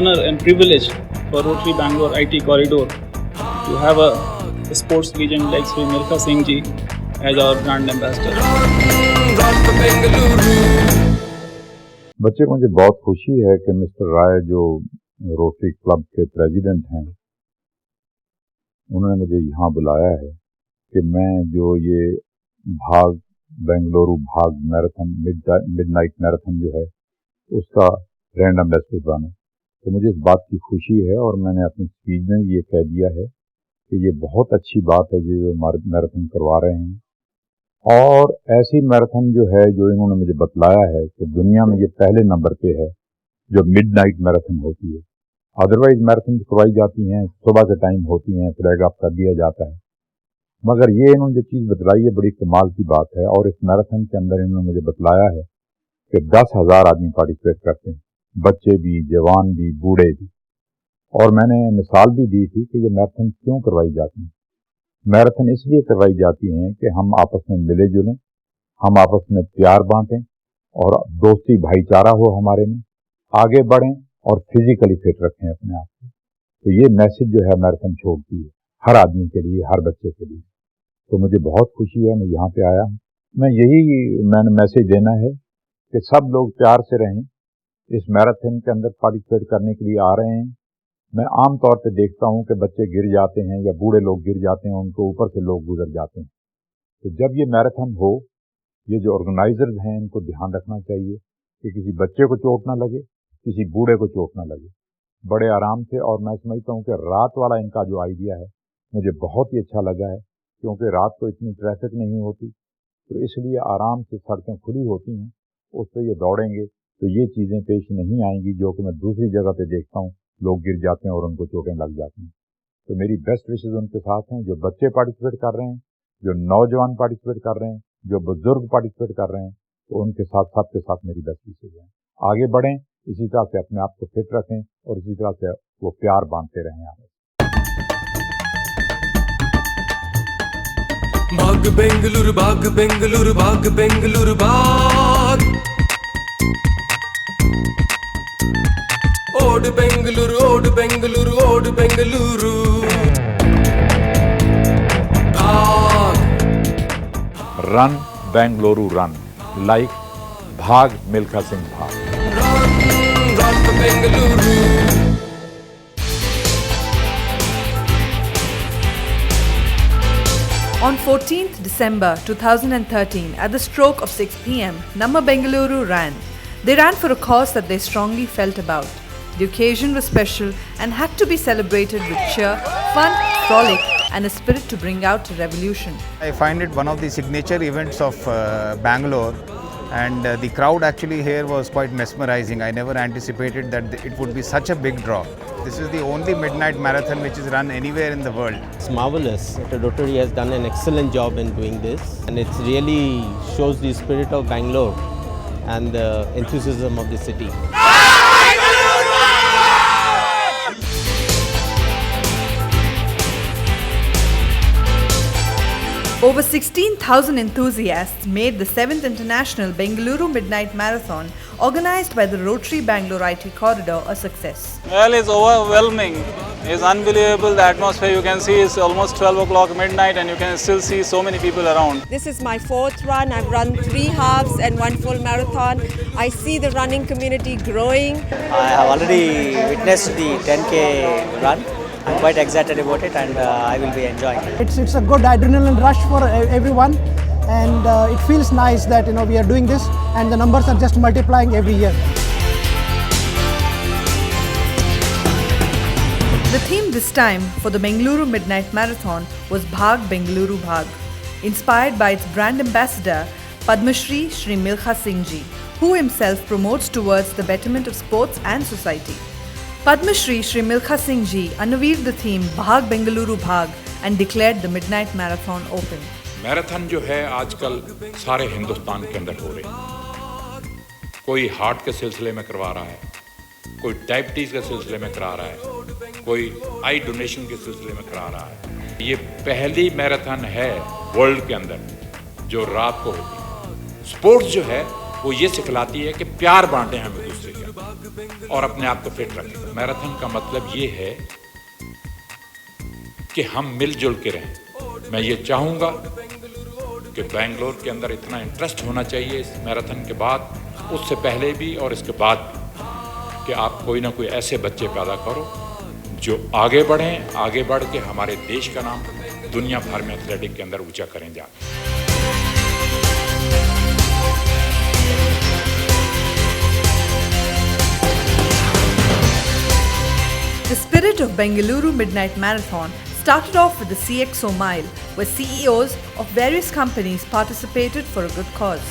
honor and privilege for Rotary Bangalore IT Corridor to have a sports legend like Sri Milkha Singh ji as our brand ambassador. बच्चे को मुझे बहुत खुशी है कि mister राय जो रोटरी क्लब के प्रेसिडेंट हैं, उन्होंने मुझे यहाँ बुलाया है कि मैं जो ये भाग बेंगलुरु भाग मैराथन मिडनाइट मैराथन जो है उसका ब्रांड एम्बेसडर बनूं। तो मुझे इस बात की खुशी है और मैंने अपनी स्पीच में ये कह दिया है कि ये बहुत अच्छी बात है जो मैराथन करवा रहे हैं। और ऐसी मैराथन जो है जो इन्होंने मुझे बतलाया है कि दुनिया में ये पहले नंबर पे है जो मिडनाइट मैराथन होती है। अदरवाइज मैराथन करवाई जाती हैं सुबह के टाइम होती हैं, फ्लैग ऑफ कर दिया जाता है, मगर ये इन्होंने जो चीज़ बतलाई है बड़ी कमाल की बात है। और इस मैराथन के अंदर इन्होंने मुझे बतलाया है कि 10,000 आदमी पार्टिसिपेट करते हैं, बच्चे भी, जवान भी, बूढ़े भी। और मैंने मिसाल भी दी थी कि ये मैराथन क्यों करवाई जाती है। मैराथन इसलिए करवाई जाती हैं कि हम आपस में मिले जुलें, हम आपस में प्यार बांटें और दोस्ती भाईचारा हो हमारे में, आगे बढ़ें और फिजिकली फिट रखें अपने आप को। तो ये मैसेज जो है मैराथन छोड़ती है हर आदमी के लिए, हर बच्चे के लिए। तो मुझे बहुत खुशी है, मैं यहाँ पे आया हूँ। मैंने मैसेज देना है कि सब लोग प्यार से रहें। इस मैराथन के अंदर पार्टिसिपेट करने के लिए आ रहे हैं। मैं आम तौर पे देखता हूँ कि बच्चे गिर जाते हैं या बूढ़े लोग गिर जाते हैं, उनको ऊपर से लोग गुजर जाते हैं। तो जब ये मैराथन हो, ये जो ऑर्गेनाइजर्स हैं इनको ध्यान रखना चाहिए कि किसी बच्चे को चोट ना लगे, किसी बूढ़े को चोट ना लगे, बड़े आराम से। और मैं समझता हूँ कि रात वाला इनका जो आइडिया है मुझे बहुत ही अच्छा लगा है, क्योंकि रात को इतनी ट्रैफिक नहीं होती, तो इसलिए आराम से सड़कें खुली होती हैं, उस पर ये दौड़ेंगे तो ये चीज़ें पेश नहीं आएंगी जो कि मैं दूसरी जगह पे देखता हूँ, लोग गिर जाते हैं और उनको चोटें लग जाती हैं। तो मेरी बेस्ट विशेज़ उनके साथ हैं जो बच्चे पार्टिसिपेट कर रहे हैं, जो नौजवान पार्टिसिपेट कर रहे हैं, जो बुजुर्ग पार्टिसिपेट कर रहे हैं। तो उनके साथ सबके साथ मेरी बेस्ट विशेज़ हैं। आगे बढ़ें, इसी तरह से अपने आप को फिट रखें और इसी तरह से वो प्यार बांटते रहें आगे। भाग बेंगलुरु भाग बेंगलुरु भाग बेंगलुरु भाग, ओड बेंगलुरु ओड बेंगलुरु ओड बेंगलुरु भाग। Run Bengaluru run, like Bhaag Milkha Singh Bhaag. Run Bengaluru. On 14th December 2013, at the stroke of 6 p.m., Namma Bengaluru ran. They ran for a cause that they strongly felt about. The occasion was special and had to be celebrated with cheer, fun, frolic, and a spirit to bring out a revolution. I find it one of the signature events of Bangalore, and the crowd actually here was quite mesmerizing. I never anticipated that it would be such a big draw. This is the only midnight marathon which is run anywhere in the world. It's marvelous. Rotary has done an excellent job in doing this, and it really shows the spirit of Bangalore and the enthusiasm of the city. Over 16,000 enthusiasts made the 7th International Bengaluru Midnight Marathon, organized by the Rotary Bangalore IT Corridor, a success. Well, it's overwhelming. It's unbelievable. The atmosphere you can see is almost 12 o'clock midnight and you can still see so many people around. This is my 4th run. I've run 3 halves and 1 full marathon. I see the running community growing. I have already witnessed the 10K run. I'm quite excited about it and I will be enjoying it. It's a good adrenaline rush for everyone, and it feels nice that we are doing this and the numbers are just multiplying every year. The theme this time for the Bengaluru Midnight Marathon was Bhag Bengaluru Bhag, inspired by its brand ambassador Padma Shri Sri Milkha Singh ji, who himself promotes towards the betterment of sports and society. Padma Shri Sri Milkha Singh ji unveiled the theme Bhag Bengaluru Bhag and declared the Midnight Marathon open. Marathon जो है आजकल सारे हिंदुस्तान के अंदर हो रहे हैं। कोई हार्ट के सिलसिले में करवा रहा है, कोई डायबिटीज़ के सिलसिले में करा रहा है, कोई आई डोनेशन के सिलसिले में करा रहा है। ये पहली मैराथन है वर्ल्ड के अंदर जो रात को होती है। स्पोर्ट्स जो है वो ये सिखलाती है कि प्यार बांटें हम एक दूसरे के और अपने आप को फिट रखें। मैराथन का मतलब ये है कि हम मिलजुल के रहें। मैं ये चाहूँगा कि बेंगलोर के अंदर इतना इंटरेस्ट होना चाहिए इस मैराथन के बाद, उससे पहले भी और इसके बाद भी, कि आप कोई ना कोई ऐसे बच्चे पैदा करो जो आगे बढ़ें, आगे बढ़ के हमारे देश का नाम दुनिया भर में एथलेटिक के अंदर ऊंचा करें जाके। The spirit of Bengaluru Midnight Marathon started off with the CXO Mile, where CEOs of various companies participated for a good cause.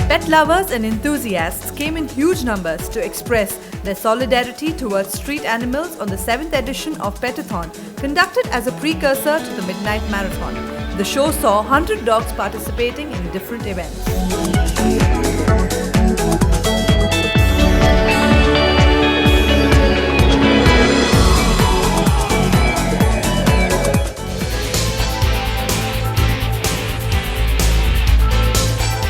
Pet lovers and enthusiasts came in huge numbers to express their solidarity towards street animals on the 7th edition of Petathon, conducted as a precursor to the Midnight Marathon. The show saw 100 dogs participating in different events.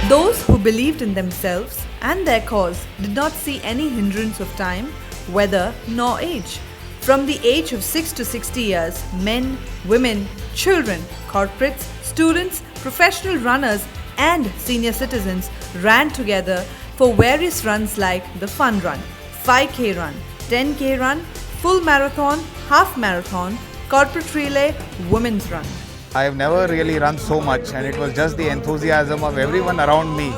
Those who believed in themselves and their cause did not see any hindrance of time, weather, nor age. From the age of 6 to 60 years, men, women, children, corporates, students, professional runners, and senior citizens ran together for various runs like the Fun Run, 5K Run, 10K Run, Full Marathon, Half Marathon, Corporate Relay, Women's Run. I have never really run so much, and it was just the enthusiasm of everyone around me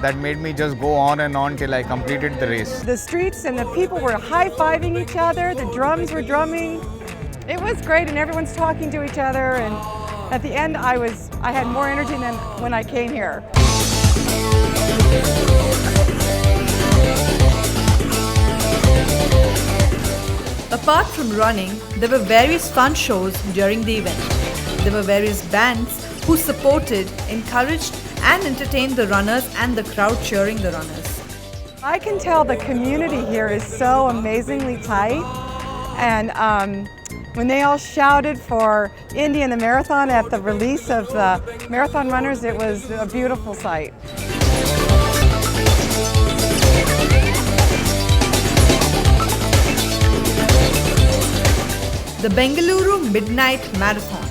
that made me just go on and on till I completed the race. The streets and the people were high-fiving each other, the drums were drumming. It was great, and everyone's talking to each other, and at the end I had more energy than when I came here. Apart from running, there were various fun shows during the event. There were various bands who supported, encouraged, and entertained the runners and the crowd cheering the runners. I can tell the community here is so amazingly tight, and when they all shouted for Indy and the marathon at the release of the marathon runners, it was a beautiful sight. The Bengaluru Midnight Marathon,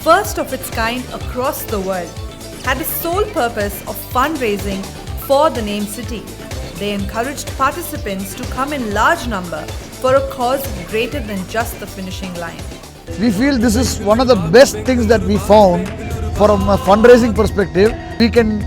first of its kind across the world, had a sole purpose of fundraising for the named city. They encouraged participants to come in large number for a cause greater than just the finishing line. We feel this is one of the best things that we found from a fundraising perspective. We can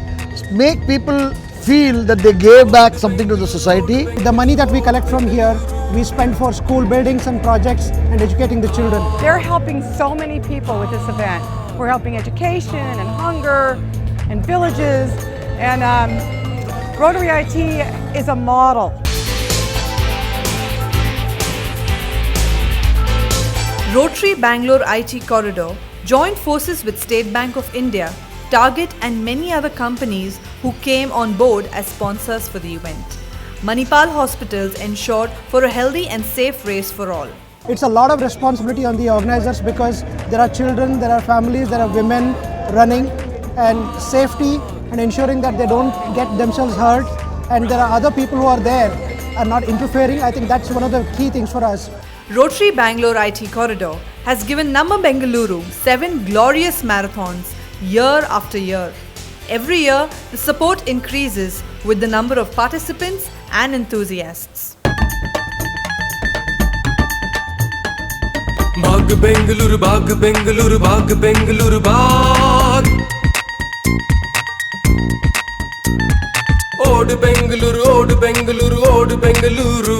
make people feel that they gave back something to the society. The money that we collect from here, we spend for school buildings and projects and educating the children. They're helping so many people with this event. We're helping education and hunger and villages, and Rotary IT is a model. Rotary Bangalore IT Corridor joined forces with State Bank of India, Target and many other companies who came on board as sponsors for the event. Manipal Hospitals ensured for a healthy and safe race for all. It's a lot of responsibility on the organizers because there are children, there are families, there are women running, and safety and ensuring that they don't get themselves hurt, and there are other people who are there and not interfering. I think that's one of the key things for us. Rotary Bangalore IT Corridor has given Namma Bengaluru 7 glorious marathons year after year. Every year, the support increases with the number of participants and enthusiasts. भाग बेंगलुरु भाग बेंगलुरु भाग बेंगलुरु भाग ओड बेंगलुरु ओड बेंगलुरु ओड बेंगलुरु